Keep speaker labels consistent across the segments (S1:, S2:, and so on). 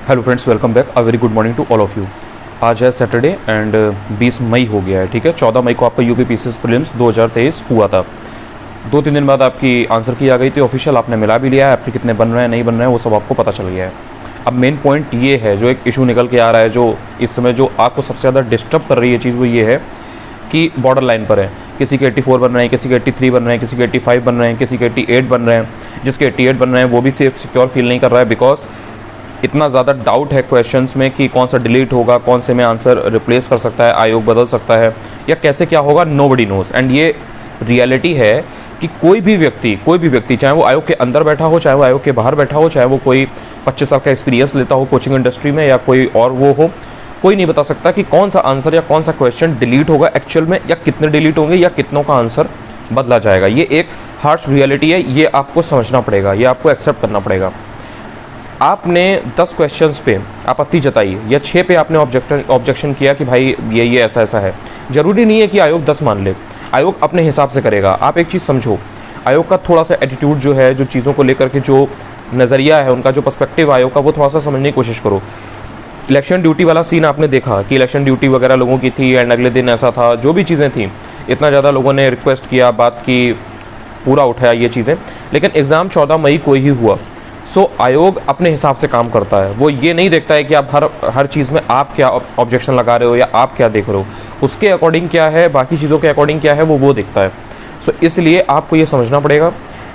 S1: Hello friends, welcome back. A very good morning to all of you. आज है Saturday and 20 मई हो गया है। ठीक है, 14 मई को आपका यूपी पीसीएस प्रीलिम्स 2023 हुआ था। 2-3 दिन बाद आपकी आंसर की आ गई थी ऑफिशियल, आपने मिला भी लिया है। आपके कितने बन रहे हैं नहीं बन रहे हैं वो सब आपको पता चल गया है। अब मेन पॉइंट ये है, जो एक इशू निकल के आ रहा है, जो इस समय जो आपको सबसे ज़्यादा डिस्टर्ब कर रही है चीज़, वो ये है कि बॉर्डर लाइन पर है। किसी के 84 बन रहे हैं, किसी के 83 बन रहे हैं, किसी के 85 बन रहे हैं, किसी के 88 बन रहे हैं। जिसके 88 बन रहे हैं वो भी सेफ सिक्योर फील नहीं कर रहा है, बिकॉज इतना ज़्यादा डाउट है क्वेश्चंस में कि कौन सा डिलीट होगा, कौन से में आंसर रिप्लेस कर सकता है, आयोग बदल सकता है, या कैसे क्या होगा, नोबडी नोज़। एंड ये रियलिटी है कि कोई भी व्यक्ति चाहे वो आयोग के अंदर बैठा हो, चाहे वो आयोग के बाहर बैठा हो, चाहे वो कोई 25 साल का एक्सपीरियंस लेता हो कोचिंग इंडस्ट्री में, या कोई और वो हो, कोई नहीं बता सकता कि कौन सा आंसर या कौन सा क्वेश्चन डिलीट होगा एक्चुअल में, या कितने डिलीट होंगे, या कितनों का आंसर बदला जाएगा। ये एक हार्श रियलिटी है, ये आपको समझना पड़ेगा, ये आपको एक्सेप्ट करना पड़ेगा। आपने 10 क्वेश्चंस पे आपत्ति जताई या 6 पे आपने ऑब्जेक्शन किया कि भाई ये ऐसा ऐसा है। ज़रूरी नहीं है कि आयोग 10 मान ले, आयोग अपने हिसाब से करेगा। आप एक चीज़ समझो, आयोग का थोड़ा सा एटीट्यूड जो है, जो चीज़ों को लेकर के जो नज़रिया है, उनका जो पर्सपेक्टिव आयोग का, वो थोड़ा सा समझने की कोशिश करो। इलेक्शन ड्यूटी वाला सीन आपने देखा कि इलेक्शन ड्यूटी वगैरह लोगों की थी एंड अगले दिन ऐसा था, जो भी चीज़ें थी, इतना ज़्यादा लोगों ने रिक्वेस्ट किया, बात की, पूरा उठाया ये चीज़ें, लेकिन एग्ज़ाम 14 मई को ही हुआ। सो आयोग अपने हिसाब से काम करता है। वो ये नहीं देखता है कि आप हर चीज़ में आप क्या ऑब्जेक्शन लगा रहे हो या आप क्या देख रहे हो, उसके अकॉर्डिंग क्या है, बाकी चीज़ों के अकॉर्डिंग क्या है, वो देखता है। सो इसलिए आपको ये समझना पड़ेगा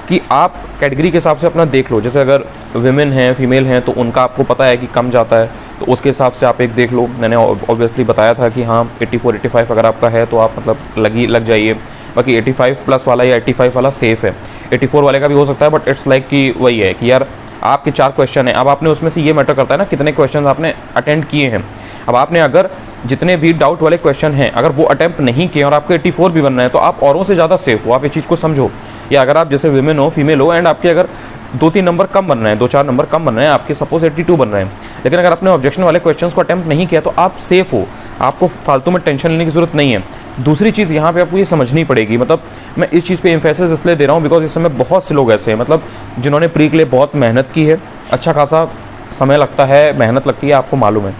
S1: कि आप कैटेगरी के हिसाब से अपना देख लो। जैसे अगर विमेन हैं, फीमेल हैं, तो उनका आपको पता है कि कम जाता है, तो उसके हिसाब से आप एक देख लो। मैंने ऑब्वियसली बताया था कि हाँ 84-85 अगर आपका है तो आप मतलब लग जाइए। बाकी 85 प्लस वाला या 85 वाला सेफ़ है। 84 वाले का भी हो सकता है, बट इट्स लाइक कि वही है कि यार आपके 4 क्वेश्चन हैं, अब आपने उसमें से ये मैटर करता है ना कितने क्वेश्चन आपने अटेम्प्ट किए हैं। अब आपने अगर जितने भी डाउट वाले क्वेश्चन हैं अगर वो अटेम्प्ट नहीं किए और आपके 84 भी बन रहे हैं, तो आप औरों से ज़्यादा सेफ हो। आप ये चीज़ को समझो। या अगर आप जैसे विमेन हो, फीमेल हो, एंड आपके अगर 2-3 नंबर कम बन रहे हैं, 2-4 नंबर कम बन रहे हैं, आपके सपोज 82 बन रहे हैं, लेकिन अगर आपने ऑब्जेक्शन वाले क्वेश्चन को अटेम्प्ट नहीं किया तो आप सेफ हो, आपको फालतू में टेंशन लेने की जरूरत नहीं है। दूसरी चीज़ यहाँ पे आपको ये समझनी पड़ेगी, मतलब मैं इस चीज़ पे एम्फेसिस इसलिए दे रहा हूँ बिकॉज इस समय बहुत से लोग ऐसे हैं, मतलब जिन्होंने प्री के लिए बहुत मेहनत की है, अच्छा खासा समय लगता है, मेहनत लगती है, आपको मालूम है।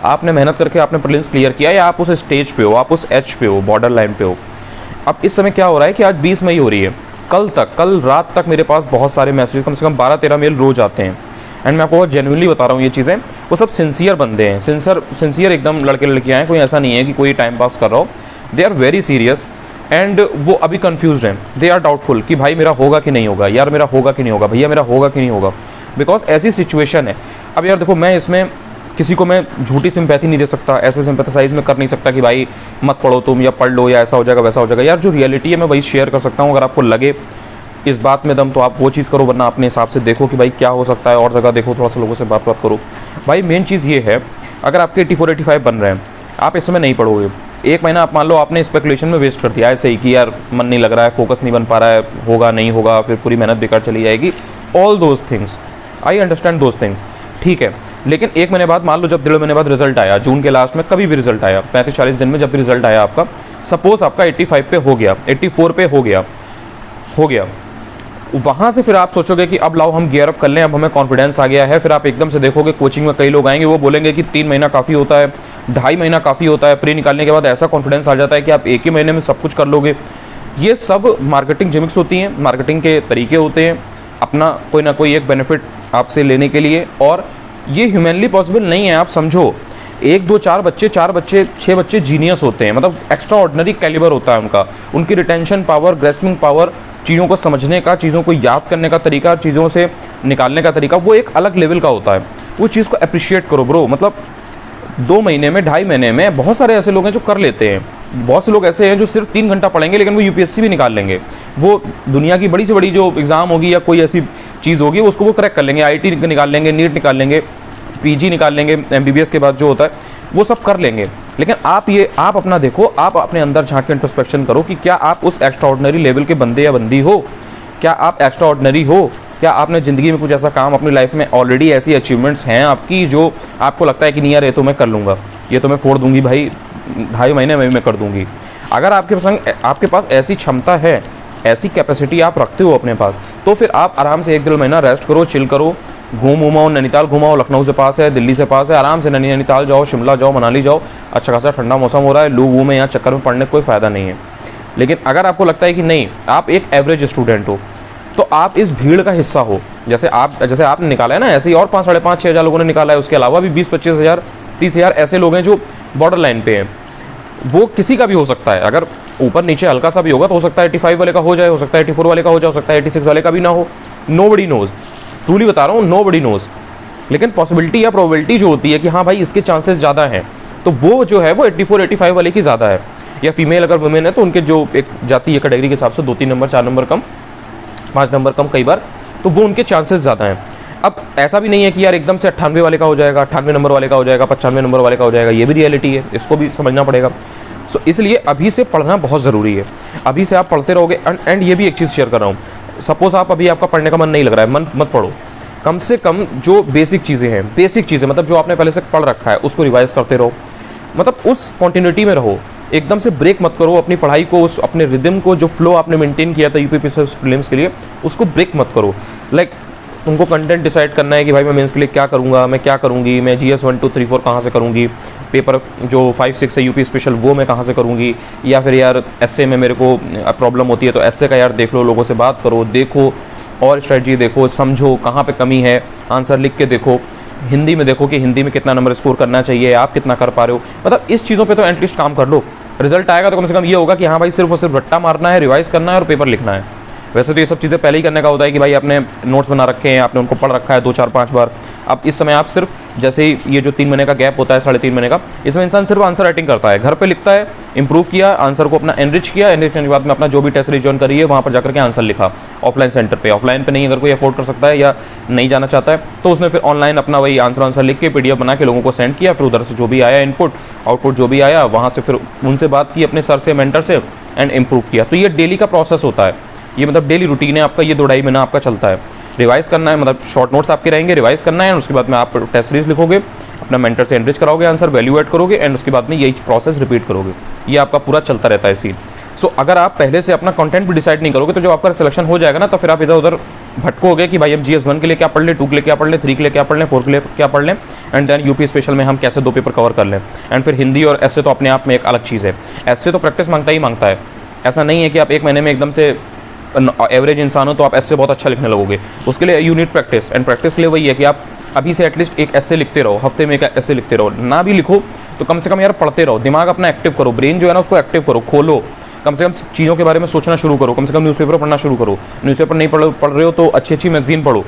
S1: आपने मेहनत करके आपने प्रीलिम्स क्लियर किया, या आप उस स्टेज पे हो, आप उस एज पे हो, बॉर्डर लाइन पे हो। अब इस समय क्या हो रहा है कि आज 20 मई हो रही है, कल रात तक मेरे पास बहुत सारे मैसेज, कम से कम 12-13 मेल रोज आते हैं। एंड मैं आपको बहुत जेन्युइनली बता रहा हूँ ये चीज़ें, वो सब सिंसियर बंदे हैं, सिंसियर एकदम लड़के लड़कियाँ हैं, कोई ऐसा नहीं है कि कोई टाइम पास कर रहा हो। They are very serious and वो अभी कन्फ्यूज हैं, दे आर डाउटफुल कि भाई मेरा होगा कि नहीं होगा, यार मेरा होगा कि नहीं होगा, भैया मेरा होगा कि नहीं होगा, बिकॉज ऐसी सिचुएशन है। अब यार देखो, मैं इसमें किसी को मैं झूठी सिंपैथी नहीं दे सकता, ऐसे सिंपैथाइज में कर नहीं सकता कि भाई मत पढ़ो तुम, या पढ़ लो, या ऐसा हो जाएगा वैसा हो जाएगा। यार जो रियलिटी है मैं वही शेयर कर सकता हूँ। अगर आपको लगे इस बात में दम तो आप वो चीज़ करो, वरना अपने हिसाब से देखो कि भाई क्या हो सकता है, और जगह देखो, थोड़ा सा लोगों से बात करो। भाई मेन चीज़ ये है, अगर आपके 84-85 बन रहे हैं, आप इस समय नहीं पढ़ोगे, 1 महीना आप मान लो आपने स्पेकुलेशन में वेस्ट कर दिया ऐसे ही कि यार मन नहीं लग रहा है, फोकस नहीं बन पा रहा है, होगा नहीं होगा, फिर पूरी मेहनत बेकार चली जाएगी। All those things, I understand those things, ठीक है। लेकिन 1 महीने बाद मान लो, जब 1.5 महीने बाद रिजल्ट आया, जून के लास्ट में कभी भी रिजल्ट आया, 35-40 दिन में जब भी रिजल्ट आया आपका, सपोज आपका 85 पे हो गया, 84 पे हो गया, वहाँ से फिर आप सोचोगे कि अब लाओ हम गियर अप कर लें, अब हमें कॉन्फिडेंस आ गया है। फिर आप एकदम से देखोगे कोचिंग में कई लोग आएंगे, वो बोलेंगे कि 3 महीना काफ़ी होता है, 2.5 महीना काफ़ी होता है। प्री निकालने के बाद ऐसा कॉन्फिडेंस आ जाता है कि आप 1 ही महीने में सब कुछ कर लोगे। ये सब मार्केटिंग जिमिक्स होती हैं, मार्केटिंग के तरीके होते हैं, अपना कोई ना कोई एक बेनिफिट आपसे लेने के लिए, और ये ह्यूमनली पॉसिबल नहीं है। आप समझो, 1 2 4 बच्चे 6 बच्चे जीनियस होते हैं, मतलब एक्स्ट्रा ऑर्डिनरी कैलिबर होता है उनकी रिटेंशन पावर, ग्रेस्पिंग पावर, चीज़ों को समझने का, चीज़ों को याद करने का तरीका, चीज़ों से निकालने का तरीका, वो एक अलग लेवल का होता है। वो चीज़ को अप्रिशिएट करो ब्रो। मतलब 2 महीने में, 2.5 महीने में बहुत सारे ऐसे लोग हैं जो कर लेते हैं। बहुत से लोग ऐसे हैं जो सिर्फ 3 घंटा पढ़ेंगे लेकिन वो यूपीएससी भी निकाल लेंगे। वो दुनिया की बड़ी से बड़ी जो एग्ज़ाम होगी या कोई ऐसी चीज़ होगी उसको वो क्रैक कर लेंगे, आईटी निकाल लेंगे, नीट निकाल लेंगे, पीजी निकाल लेंगे, एमबीबीएस के बाद जो होता है वो सब कर लेंगे। लेकिन आप अपना देखो, आप अपने अंदर झांक के इंट्रोस्पेक्शन करो कि क्या आप उस एक्स्ट्रा ऑर्डिनरी लेवल के बंदे या बंदी हो? क्या आप एक्स्ट्रा ऑर्डिनरी हो? क्या आपने ज़िंदगी में कुछ ऐसा काम अपनी लाइफ में ऑलरेडी ऐसी अचीवमेंट्स हैं आपकी जो आपको लगता है कि नहीं यार ये तो मैं कर लूँगा, ये तो मैं फोड़ दूंगी भाई, 2.5 महीने में मैं कर दूंगी। अगर आपके पास ऐसी क्षमता है, ऐसी कैपेसिटी आप रखते हो अपने पास, तो फिर आप आराम से 1-1.5 महीना रेस्ट करो, चिल करो, घूमाओ, नैनीताल घुमाओ, लखनऊ से पास है, दिल्ली से पास है, आराम से नैनीताल जाओ, शिमला जाओ, मनाली जाओ, अच्छा खासा ठंडा मौसम हो रहा है, लू वू में यहाँ चक्कर में पड़ने का कोई फ़ायदा नहीं है। लेकिन अगर आपको लगता है कि नहीं, आप एक एवरेज स्टूडेंट हो, तो आप इस भीड़ का हिस्सा हो, जैसे आपने निकाला है ना, ऐसे ही और 5, 5.5, 6 हज़ार लोगों ने निकाला है। उसके अलावा भी 20-25 हज़ार, 30 हज़ार ऐसे लोग हैं जो बॉर्डर लाइन पे हैं। वो किसी का भी हो सकता है, अगर ऊपर नीचे हल्का सा भी होगा तो हो सकता है 85 वाले का हो जाए, हो सकता है 84 वाले का हो जाए, हो सकता है 86 वाले का भी ना हो। नोबडी नोज, ट्रूली बता रहा हूँ, नोबडी नोज। लेकिन पॉसिबिलिटी या प्रोबेबिलिटी जो होती है कि हाँ भाई इसके चांसेस ज़्यादा हैं, तो वो जो है वो 84-85 वाले की ज़्यादा है। या फीमेल अगर वुमेन है तो उनके जो एक जाती है कैटेगरी के हिसाब से 2-3 नंबर, 4 नंबर कम, 5 नंबर कम कई बार, तो वो उनके चांसेस ज़्यादा हैं। अब ऐसा भी नहीं है कि यार एकदम से 98 वाले का हो जाएगा, 98 नंबर वाले का हो जाएगा, 95 नंबर वाले का हो जाएगा, ये भी रियलिटी है, इसको भी समझना पड़ेगा। सो इसलिए अभी से पढ़ना बहुत ज़रूरी है। अभी से आप पढ़ते रहोगे। एंड ये भी एक चीज़ शेयर कर रहा हूँ, सपोज़ आप अभी आपका पढ़ने का मन नहीं लग रहा है, मन मत पढ़ो। कम से कम जो बेसिक चीज़ें हैं, बेसिक चीज़ें मतलब जो आपने पहले से पढ़ रखा है, उसको रिवाइज करते रहो। मतलब उस कॉन्टिन्यूटी में रहो, एकदम से ब्रेक मत करो अपनी पढ़ाई को, उस अपने रिदम को, जो फ्लो आपने मेंटेन किया था यूपीपीएससी प्रीलिम्स के लिए, उसको ब्रेक मत करो। लाइक तुमको कंटेंट डिसाइड करना है कि भाई मैं मेंस के लिए क्या करूँगा, मैं क्या करूँगी, मैं GS 1, 2, 3, 4 कहाँ से करूँगी, पेपर जो 5, 6 है यूपी स्पेशल वो मैं कहाँ से करूँगी, या फिर यार एसए में मेरे को प्रॉब्लम होती है तो एसए का यार देख लो, लोगों से बात करो, देखो और स्ट्रेटजी देखो, समझो कहाँ पे कमी है, आंसर लिख के देखो, हिंदी में देखो कि हिंदी में कितना नंबर स्कोर करना चाहिए, आप कितना कर पा रहे हो। मतलब इस चीज़ों पे तो एटलीस्ट काम कर लो। रिजल्ट आएगा तो कम से कम ये होगा कि हाँ भाई सिर्फ और सिर्फ रट्टा मारना है, रिवाइज करना है और पेपर लिखना है। वैसे तो ये सब चीज़ें पहले ही करने का होता है कि भाई आपने नोट्स बना रखे हैं, आपने उनको पढ़ रखा है 2, 4, 5 बार। अब इस समय आप सिर्फ जैसे ही ये जो 3 महीने का गैप होता है, 3.5 महीने का, इसमें इंसान सिर्फ आंसर राइटिंग करता है, घर पे लिखता है, इंप्रूव किया, आंसर को अपना एनरिच किया, एनरिच करने के बाद में अपना जो भी टेस्ट रिजॉइन करी है वहाँ पर जाकर के आंसर लिखा ऑफलाइन सेंटर पे। ऑफलाइन पे नहीं अगर कोई अफोर्ड कर सकता है या नहीं जाना चाहता है तो उसने फिर ऑनलाइन अपना वही आंसर लिख के PDF बना के लोगों को सेंड किया, फिर उधर से जो भी आया इनपुट आउटपुट जो भी आया वहाँ से फिर उनसे बात की अपने सर से, मेंटर से, एंड इम्प्रूव किया। तो ये डेली का प्रोसेस होता है, ये मतलब डेली रूटीन है आपका, ये 2-2.5 महीना आपका चलता है। रिवाइज करना है, मतलब शॉर्ट नोट्स आपके रहेंगे, रिवाइज करना है, उसके बाद में आप टेस्ट सीरीज लिखोगे, अपना मेंटर से एनरिच कराओगे, आंसर वैल्यू ऐड करोगे, एंड उसके बाद में यही प्रोसेस रिपीट करोगे। ये आपका पूरा चलता रहता है सीन। सो अगर आप पहले से अपना कंटेंट भी डिसाइड नहीं करोगे तो जो आपका सिलेक्शन हो जाएगा ना, तो फिर आप इधर उधर भटकोगे कि भाई हम GS 1 के लिए क्या पढ़ लें, 2 के लिए क्या पढ़ लें, 3 के लिए क्या पढ़ लें, 4 के लिए क्या पढ़ लें, एंड देन यूपी स्पेशल में हम कैसे 2 पेपर कवर कर लें। एंड फिर हिंदी और एसए तो अपने आप में एक अलग चीज़ है, एसए तो प्रैक्टिस मांगता ही मांगता है। ऐसा नहीं है कि आप एक महीने में एकदम से एवरेज इंसान हो तो आप एसए बहुत अच्छा लिखने लगोगे। उसके लिए you need practice, and practice के लिए वही है कि आप अभी से एटलीस्ट एक एसए लिखते रहो, हफ्ते में एक एसए लिखते रहो। ना भी लिखो तो कम से कम यार पढ़ते रहो, दिमाग अपना एक्टिव करो, ब्रेन जो है ना उसको एक्टिव करो, खोलो, कम से कम चीज़ों के बारे में सोचना शुरू करो, कम से कम न्यूज़पेपर पढ़ना शुरू करो। न्यूज़पेपर नहीं पढ़ रहे हो तो अच्छी अच्छी मैगजीन पढ़ो,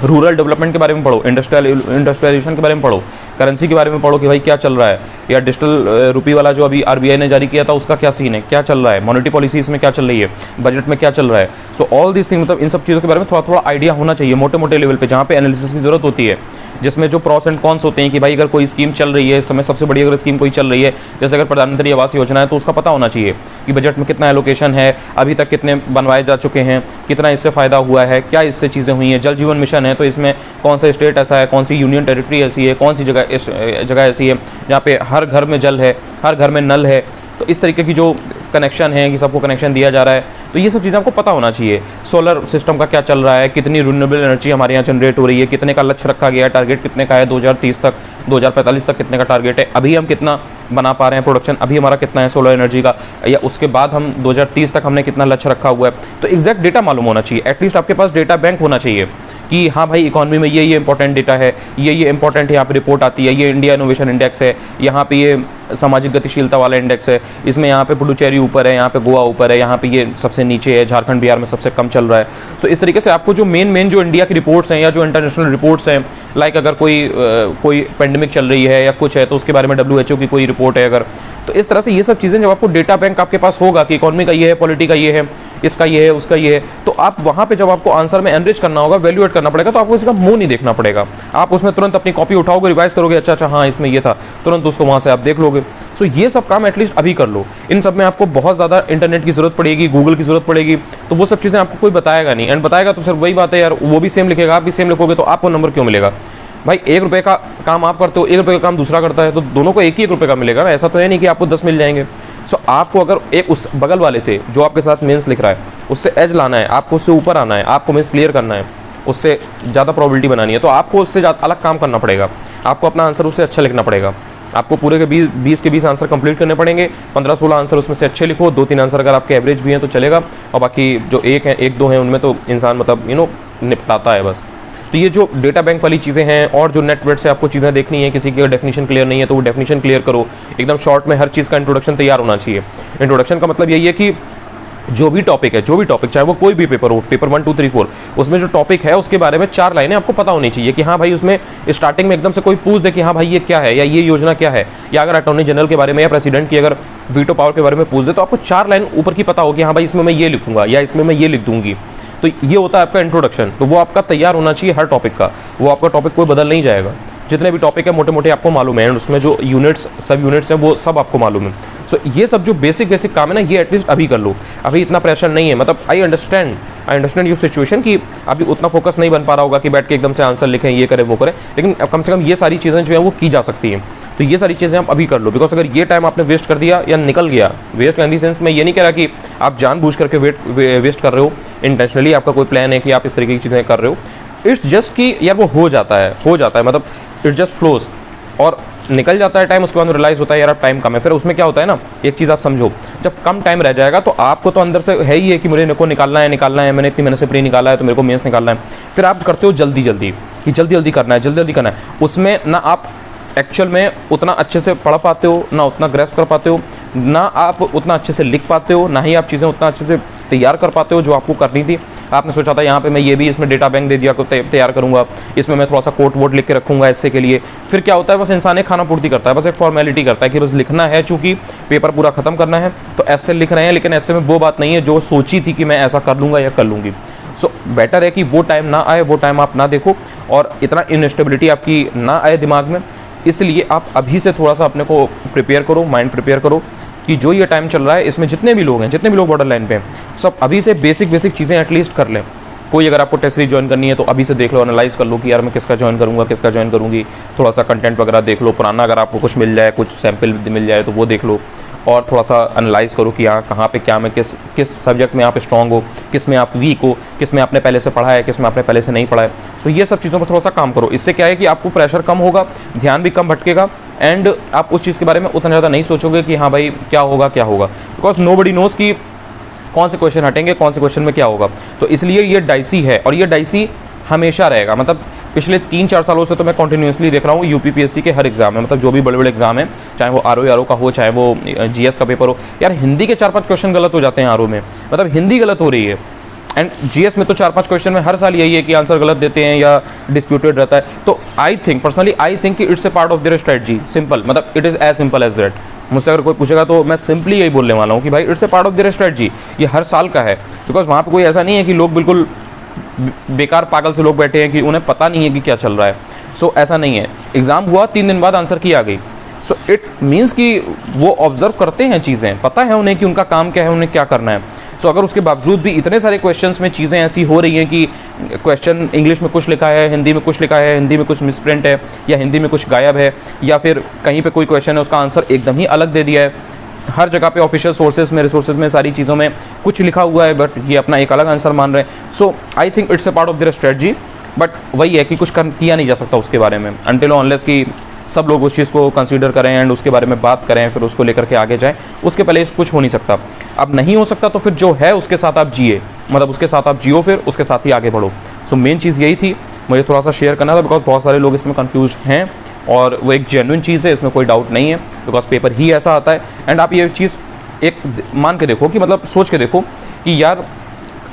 S1: रूरल डेवलपमेंट के बारे में पढ़ो, इंडस्ट्रियलाइजेशन के बारे में पढ़ो, करेंसी के बारे में पढ़ो कि भाई क्या चल रहा है, या डिजिटल रुपये वाला जो अभी RBI ने जारी किया था उसका क्या सीन है, क्या चल रहा है, मॉनेटरी पॉलिसी इसमें क्या चल रही है, बजट में क्या चल रहा है। सो ऑल दिस थिंग, मतलब इन सब चीज़ों के बारे में थोड़ा थोड़ा आइडिया होना चाहिए मोटे मोटे लेवल पे, जहाँ पे एनालिसिस की जरूरत होती है, जिसमें जो प्रॉस एंड कॉन्स होते हैं कि भाई अगर कोई स्कीम चल रही है इस समय, सबसे बड़ी अगर स्कीम कोई चल रही है, जैसे अगर प्रधानमंत्री आवास योजना है तो उसका पता होना चाहिए कि बजट में कितना एलोकेशन है, अभी तक कितने बनवाए जा चुके हैं, कितना इससे फ़ायदा हुआ है, क्या इससे चीज़ें हुई हैं। जल जीवन मिशन है तो इसमें कौन सा स्टेट ऐसा है, कौन सी यूनियन टेरिटरी ऐसी है, कौन सी जगह ऐसी है जहाँ पे हर घर में जल है, हर घर में नल है। तो इस तरीके की जो कनेक्शन है कि सबको कनेक्शन दिया जा रहा है, तो ये सब चीज़ें आपको पता होना चाहिए। सोलर सिस्टम का क्या चल रहा है, कितनी रिन्यूएबल एनर्जी हमारे यहाँ जनरेट हो रही है, कितने का लक्ष्य रखा गया है, टारगेट कितने का है 2030 तक, 2045 तक कितने का टारगेट है, अभी हम कितना बना पा रहे हैं, प्रोडक्शन अभी हमारा कितना है सोलर एनर्जी का, या उसके बाद हम 2030 तक हमने कितना लक्ष्य रखा हुआ है। तो एग्जैक्ट डेटा मालूम होना चाहिए, एटलीस्ट आपके पास डेटा बैंक होना चाहिए कि हाँ भाई इकोनॉमी में ये इंपॉर्टेंट डेटा है, ये इंपॉर्टेंट यहाँ पे रिपोर्ट आती है, ये इंडिया इनोवेशन इंडेक्स है, यहाँ पे ये सामाजिक गतिशीलता वाला इंडेक्स है, इसमें यहाँ पे पुडुचेरी ऊपर है, यहाँ पे गोवा ऊपर है, यहाँ पे ये सबसे नीचे है, झारखंड बिहार में सबसे कम चल रहा है। सो इस तरीके से आपको जो मेन जो इंडिया की रिपोर्ट्स हैं या जो इंटरनेशनल रिपोर्ट्स हैं, लाइक अगर कोई पेंडेमिक चल रही है या कुछ है तो उसके बारे में WHO की कोई रिपोर्ट है अगर, तो इस तरह से ये सब चीज़ें जब आपको डेटा बैंक आपके पास होगा कि इकोनॉमी का ये है, पॉलिटी का ये है, इसका ये है, उसका ये है, तो आप वहाँ पे जब आपको आंसर में एनरिच करना होगा, वैल्यूएट करना पड़ेगा, तो आपको इसका मुंह नहीं देखना पड़ेगा। आप उसमें तुरंत अपनी कॉपी उठाओगे, रिवाइज करोगे, अच्छा हाँ इसमें ये था, तुरंत उसको वहाँ से आप देख लोगे। सो ये सब काम एटलीस्ट अभी कर लो। इन सब में आपको बहुत ज़्यादा इंटरनेट की जरूरत पड़ेगी, गूगल की जरूरत पड़ेगी, तो वो सब चीज़ें आपको कोई बताएगा नहीं, एंड बताएगा तो सिर्फ वही बात है यार, वो भी सेम लिखेगा, आप भी सेम लिखोगे, तो आपको नंबर क्यों मिलेगा भाई? 1 रुपये का काम आप करते हो, 1 रुपये का काम दूसरा करता है, तो दोनों को 1 रुपये का मिलेगा ना, ऐसा तो है नहीं कि आपको 10 मिल जाएंगे। सो आपको अगर एक उस बगल वाले से जो आपके साथ मेंस लिख रहा है उससे एज लाना है, आपको उससे ऊपर आना है, आपको मेंस क्लियर करना है, उससे ज़्यादा प्रोबेबिलिटी बनानी है, तो आपको उससे अलग काम करना पड़ेगा, आपको अपना आंसर उससे अच्छा लिखना पड़ेगा। आपको पूरे के 20 के 20 आंसर कंप्लीट करने पड़ेंगे, 15-16 आंसर उसमें से अच्छे लिखो, 2-3 आंसर अगर आपके एवरेज भी हैं तो चलेगा, और बाकी जो एक दो हैं उनमें तो इंसान मतलब निपटाता है बस। तो ये जो डेटा बैंक वाली चीज़ें हैं, और जो नेट वेट से आपको चीज़ें देखनी है, किसी की डेफिनेशन क्लियर नहीं है तो वो डेफिनेशन क्लियर करो, एकदम शॉर्ट में हर चीज़ का इंट्रोडक्शन तैयार होना चाहिए। इंट्रोडक्शन का मतलब यही है कि जो भी टॉपिक चाहे वो कोई भी पेपर हो, पेपर 1, 2, 3, 4, उसमें जो टॉपिक है उसके बारे में 4 लाइनें आपको पता होनी चाहिए कि हाँ भाई, उसमें स्टार्टिंग में एकदम से कोई पूछ दे कि हाँ भाई ये क्या है, या ये योजना क्या है, या अगर अटॉर्नी जनरल के बारे में या प्रेसिडेंट की अगर वीटो पावर के बारे में पूछ दे तो आपको 4 लाइन ऊपर की पता हो कि हाँ भाई इसमें मैं ये लिखूंगा या इसमें मैं ये लिख दूंगी। तो ये होता है आपका इंट्रोडक्शन, तो वो आपका तैयार होना चाहिए हर टॉपिक का, वो आपका टॉपिक कोई बदल नहीं जाएगा। जितने भी टॉपिक है मोटे मोटे आपको मालूम है, एंड उसमें जो यूनिट्स सब यूनिट्स हैं वो सब आपको मालूम है। सो ये सब जो बेसिक काम है ना, ये एटलीस्ट अभी कर लो, अभी इतना प्रेशर नहीं है। मतलब आई अंडरस्टैंड योर सिचुएशन कि अभी उतना फोकस नहीं बन पा रहा होगा कि बैठ के एकदम से आंसर लिखें, ये करें वो करें, लेकिन कम से कम ये सारी चीज़ें जो है वो की जा सकती हैं। तो ये सारी चीज़ें आप अभी कर लो, बिकॉज अगर ये टाइम आपने वेस्ट कर दिया या निकल गया, वेस्ट इन दी सेंस मैं ये नहीं कह रहा कि आप जानबूझ करके वेस्ट कर रहे हो, इंटेंशनली आपका कोई प्लान है कि आप इस तरीके की चीज़ें कर रहे हो। इट्स जस्ट कि यार वो हो जाता है मतलब इट जस्ट फ्लोज, और निकल जाता है टाइम, उसके बाद रियलाइज होता है यार अब टाइम कम है। फिर उसमें क्या होता है ना, एक चीज़ आप समझो, जब कम टाइम रह जाएगा तो आपको तो अंदर से है ही है कि मुझे को निकालना है, मैंने इतनी मेहनत से प्री निकाला है तो मेरे को मेंस निकालना है। फिर आप करते हो जल्दी करना है, उसमें ना आप एक्चुअल में उतना अच्छे से पढ़ पाते हो, ना उतना ग्रेस्प कर पाते हो, ना आप उतना अच्छे से लिख पाते हो, ना ही आप चीज़ें उतना अच्छे से तैयार कर पाते हो जो आपको करनी थी। आपने सोचा था यहाँ पे मैं ये भी इसमें डेटा बैंक दे दिया को तैयार करूँगा, इसमें मैं थोड़ा सा कोट वोट लिख के रखूँगा ऐसे के लिए। फिर क्या होता है, बस इंसान एक खाना पूर्ति करता है, बस एक फॉर्मेलिटी करता है कि बस लिखना है, चूँकि पेपर पूरा खत्म करना है तो ऐसे लिख रहे हैं, लेकिन ऐसे में वो बात नहीं है जो सोची थी कि मैं ऐसा कर लूँगा या कर लूँगी। सो बेटर है कि वो टाइम ना आए, वो टाइम आप ना देखो, और इतना इनस्टेबिलिटी आपकी ना आए दिमाग में। इसलिए आप अभी से थोड़ा सा अपने को प्रिपेयर करो, माइंड प्रिपेयर करो कि जो ये टाइम चल रहा है इसमें जितने भी लोग बॉर्डर लाइन पे हैं, सब अभी से बेसिक चीज़ें एटलीस्ट कर लें। कोई अगर आपको टेस्ट सीरीज ज्वाइन करनी है तो अभी से देख लो, एनालाइज कर लो कि यार मैं किसका ज्वाइन करूँगा, किसका ज्वाइन करूँगी, थोड़ा सा कंटेंट वगैरह देख लो, पुराना अगर आपको कुछ मिल जाए, कुछ सैम्पल मिल जाए तो वो देख लो, और थोड़ा सा एनालाइज करो कि यहाँ कहाँ पे क्या में किस सब्जेक्ट में आप स्ट्रॉन्ग हो, किस में आप वीक हो, किस में आपने पहले से पढ़ा है, किस में आपने पहले से नहीं पढ़ा है। सो ये सब चीज़ों पर थोड़ा सा काम करो। इससे क्या है कि आपको प्रेशर कम होगा, ध्यान भी कम भटकेगा, एंड आप उस चीज़ के बारे में उतना ज़्यादा नहीं सोचोगे कि हाँ भाई क्या होगा, बिकॉज नोबडी नोज़ कि कौन से क्वेश्चन हटेंगे, कौन से क्वेश्चन में क्या होगा। तो इसलिए ये डाइसी है, और ये डाइसी हमेशा रहेगा। मतलब पिछले 3-4 सालों से तो मैं कंटिन्यूसली देख रहा हूँ यूपीपीएससी के हर एग्जाम में, मतलब जो भी बड़े बड़े एग्जाम हैं, चाहे वो आरओ का हो, चाहे वो जीएस का पेपर हो, यार हिंदी के 4-5 क्वेश्चन गलत हो जाते हैं आरओ में, मतलब हिंदी गलत हो रही है, एंड जीएस में तो 4-5 क्वेश्चन में हर साल यही है कि आंसर गलत देते हैं या डिस्प्यूटेड रहता है। तो आई थिंक कि it's a part of their strategy, simple, मतलब it is as simple as that. मुझसे अगर कोई पूछेगा तो मैं सिंपली यही बोलने वाला हूँ कि भाई it's a part of their strategy, ये हर साल का है, बिकॉज वहाँ पर कोई ऐसा नहीं है कि लोग बिल्कुल बेकार पागल से लोग बैठे हैं कि उन्हें पता नहीं है कि क्या चल रहा है। सो ऐसा नहीं है, एग्जाम हुआ 3 दिन बाद आंसर की आ गई, सो इट मीन्स कि वो ऑब्जर्व करते हैं चीज़ें, पता है उन्हें कि उनका काम क्या है, उन्हें क्या करना है। सो अगर उसके बावजूद भी इतने सारे क्वेश्चंस में चीज़ें ऐसी हो रही हैं कि क्वेश्चन इंग्लिश में कुछ लिखा है, हिंदी में कुछ लिखा है, हिंदी में कुछ मिसप्रिंट है, या हिंदी में कुछ गायब है, या फिर कहीं पे कोई क्वेश्चन है उसका आंसर एकदम ही अलग दे दिया है, हर जगह पे ऑफिशियल सोर्सेज में, रिसोर्सेज में, सारी चीज़ों में कुछ लिखा हुआ है बट ये अपना एक अलग आंसर मान रहे हैं। So I think it's a part of their strategy, but वही है कि कुछ किया नहीं जा सकता उसके बारे में अनटिल अनलेस कि सब लोग उस चीज़ को कंसीडर करें एंड उसके बारे में बात करें, फिर उसको लेकर के आगे जाएं, उसके पहले कुछ हो नहीं सकता। अब नहीं हो सकता तो फिर जो है उसके साथ आप जिए, मतलब उसके साथ आप जियो, फिर उसके साथ ही आगे बढ़ो। सो मेन चीज़ यही थी, मुझे थोड़ा सा शेयर करना था, बिकॉज बहुत सारे लोग इसमें कन्फ्यूज हैं, और वो एक जेन्युइन चीज़ है, इसमें कोई डाउट नहीं है, बिकॉज पेपर ही ऐसा आता है। एंड आप ये चीज़ एक मान के देखो कि मतलब सोच के देखो कि यार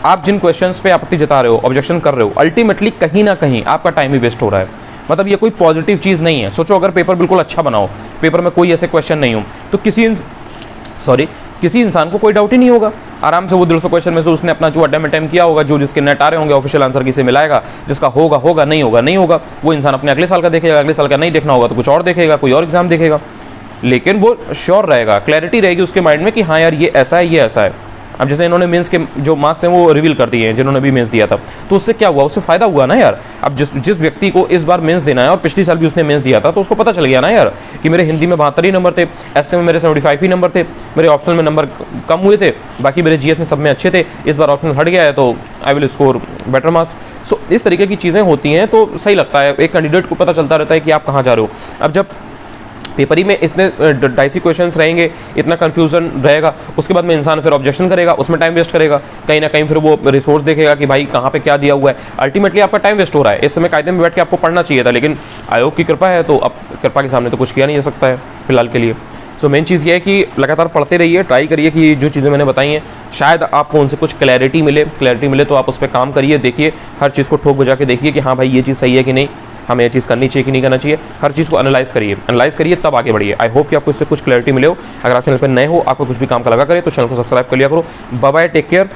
S1: आप जिन क्वेश्चंस पे आपत्ति जता रहे हो, ऑब्जेक्शन कर रहे हो, अल्टीमेटली कहीं ना कहीं आपका टाइम ही वेस्ट हो रहा है। मतलब ये कोई पॉजिटिव चीज़ नहीं है। सोचो अगर पेपर बिल्कुल अच्छा बनाओ, पेपर में कोई ऐसे क्वेश्चन नहीं हो, तो किसी इंसान को कोई डाउट ही नहीं होगा, आराम से वो 150 क्वेश्चन में से उसने अपना जो अटेम्प्ट किया होगा, जो जिसके नेट आ रहे होंगे, ऑफिशियल आंसर किसे मिलाएगा, जिसका होगा, नहीं होगा, वो इंसान अपने अगले साल का देखेगा, अगले साल का नहीं देखना होगा तो कुछ और देखेगा, कोई और एग्जाम देखेगा, लेकिन वो श्योर रहेगा, क्लैरिटी रहेगी उसके माइंड में कि हाँ यार ये ऐसा है, ये ऐसा है। अब जैसे इन्होंने मेंस के जो मार्क्स हैं वो रिवील कर दिए हैं जिन्होंने भी मेंस दिया था, तो उससे क्या हुआ, उससे फायदा हुआ ना यार। अब जिस व्यक्ति को इस बार मेंस देना है और पिछली साल भी उसने मेंस दिया था, तो उसको पता चल गया ना यार कि मेरे हिंदी में 72 ही नंबर थे, एसए में मेरे 75 ही नंबर थे, मेरे ऑप्शनल में नंबर कम हुए थे, बाकी मेरे जीएस में सब में अच्छे थे, इस बार ऑप्शनल हट गया है तो I will score better marks. So इस तरीके की चीज़ें होती हैं तो सही लगता है, एक कैंडिडेट को पता चलता रहता है कि आप कहाँ जा रहे हो। अब जब पेपर ही में इतने डाइसी क्वेश्चंस रहेंगे, इतना कंफ्यूजन रहेगा, उसके बाद में इंसान फिर ऑब्जेक्शन करेगा, उसमें टाइम वेस्ट करेगा, कहीं ना कहीं फिर वो रिसोर्स देखेगा कि भाई कहाँ पे क्या दिया हुआ है, अल्टीमेटली आपका टाइम वेस्ट हो रहा है। इस समय कायदे में बैठ के आपको पढ़ना चाहिए था, लेकिन आयोग की कृपा है तो अब कृपा के सामने तो कुछ किया नहीं जा सकता है फिलहाल के लिए। सो मेन चीज़ ये है कि लगातार पढ़ते रहिए, ट्राई करिए कि जो चीज़ें मैंने बताई हैं शायद आपको उनसे कुछ क्लैरिटी मिले तो आप उस पर काम करिए, देखिए हर चीज़ को ठोक बजा के देखिए कि हाँ भाई ये चीज़ सही है कि नहीं, हमें ये चीज़ करनी चाहिए कि नहीं करना चाहिए, हर चीज़ को एनालाइज करिए तब आगे बढ़िए। आई होप कि आपको इससे कुछ क्लैरिटी मिले हो। अगर आप चैनल पर नए हो, आपको कुछ भी काम का लगा करे तो चैनल को सब्सक्राइब कर लिया करो। Bye bye, take care.